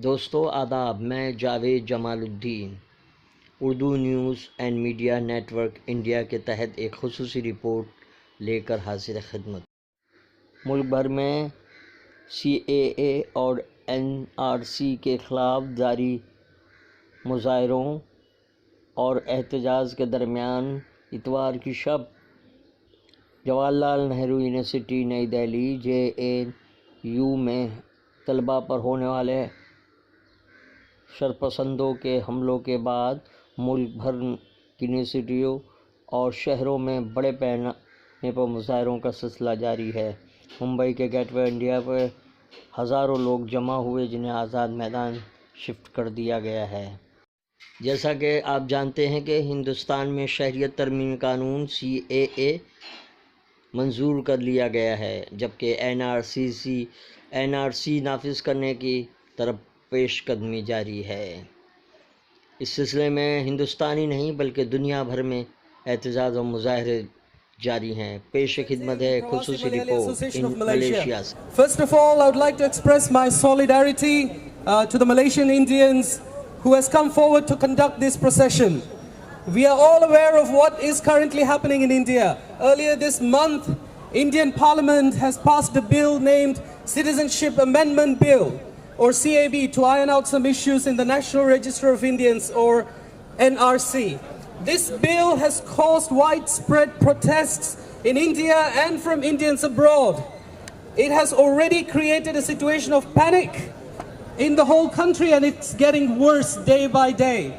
दोस्तों आदाब, मैं Javed Jamaluddin Urdu news and media network India के तहत एक खुसूसी रिपोर्ट लेकर हाजिर खिदमत। मुल्क भर में CAA और NRC के ख़िलाफ़ जारी मुज़ाहरों और एहतजाज के दरमियान इतवार की शब जवाहरलाल नेहरू यूनिवर्सिटी नई दिल्ली JNU में तलबा पर होने वाले शरपसंदों के हमलों के बाद मुल्क भर की यूनिवर्सिटियों और शहरों में बड़े पैमाने पर मुज़ाहरों का सिलसिला जारी है। मुंबई के गेटवे इंडिया पर हज़ारों लोग जमा हुए, जिन्हें आज़ाद मैदान शिफ्ट कर दिया गया है। जैसा कि आप जानते हैं कि हिंदुस्तान में शहरियत तरमीमी कानून CAA मंजूर कर लिया गया है, जबकि NRC नाफिज करने की तरफ पेशकदमी जारी है। इस सिलसिले में हिंदुस्तान ही नहीं बल्कि दुनिया भर में एहतजाज और मुजाहरे जारी हैं। पेश खिदमत है खुसूसी रिपोर्ट इन मलेशिया से। First of all, I would like to express my solidarity to the Malaysian Indians who has come forward to conduct this procession. We are all aware of what is currently happening in India. Earlier this month, Indian Parliament has passed a bill named Citizenship Amendment Bill, or CAB, to iron out some issues in the National Register of Indians, or NRC. This bill has caused widespread protests in India and from Indians abroad. It has already created a situation of panic in the whole country, and it's getting worse day by day.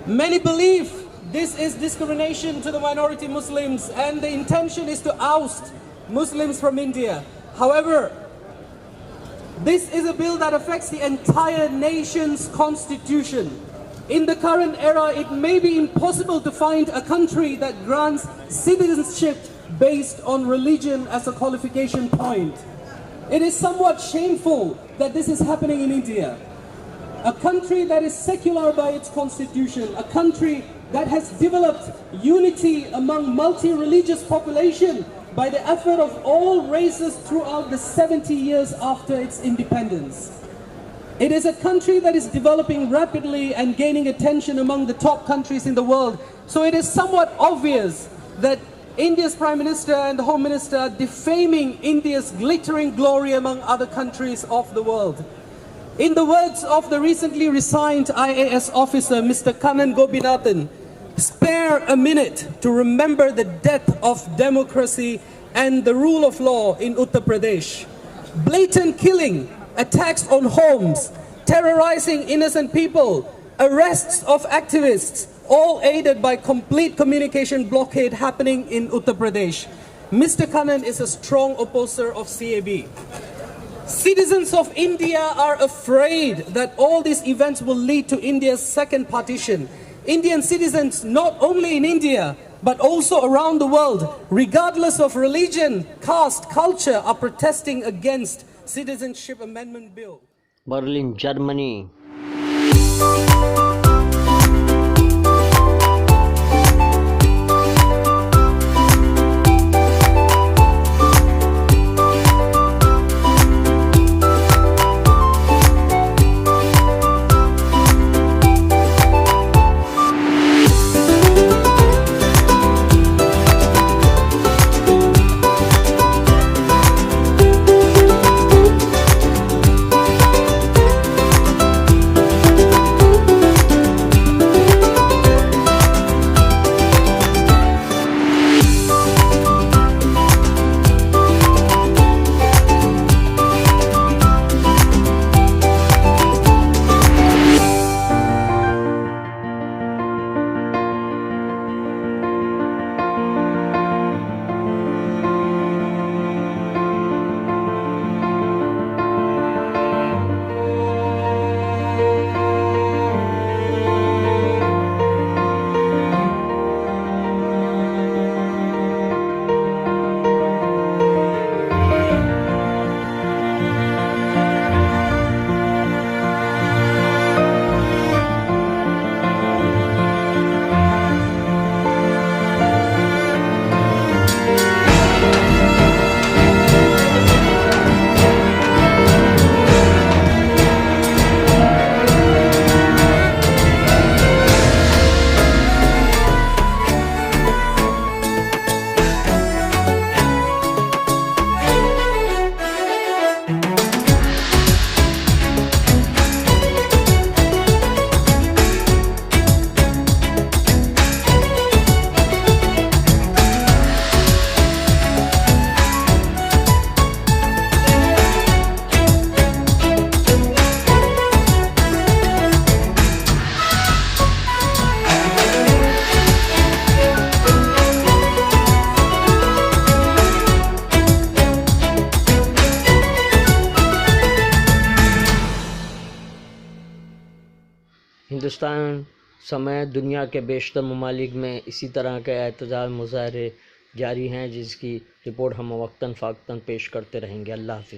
Many believe this is discrimination to the minority Muslims, and the intention is to oust Muslims from India. However, this is a bill that affects the entire nation's constitution. In the current era, it may be impossible to find a country that grants citizenship based on religion as a qualification point. It is somewhat shameful that this is happening in India, a country that is secular by its constitution, a country that has developed unity among multi-religious population by the effort of all races throughout the 70 years after its independence. It is a country that is developing rapidly and gaining attention among the top countries in the world. So it is somewhat obvious that India's Prime Minister and the Home Minister are defaming India's glittering glory among other countries of the world. In the words of the recently resigned IAS officer, Mr. Kannan Gobinathan, spare a minute to remember the death of democracy and the rule of law in Uttar Pradesh. Blatant killing, attacks on homes, terrorizing innocent people, arrests of activists, all aided by complete communication blockade happening in Uttar Pradesh. Mr. Kannan is a strong opposer of CAB. Citizens of India are afraid that all these events will lead to India's second partition. Indian citizens, not only in India, but also around the world, regardless of religion, caste, culture, are protesting against Citizenship Amendment Bill. Berlin, Germany. Hindustan समेत दुनिया के बेशतर ममालिक में इसी तरह के एहतजाज मुजाहरे जारी हैं, जिसकी रिपोर्ट हम वक्तन फ़वक्तन पेश करते रहेंगे। अल्लाह हाफ़िज़।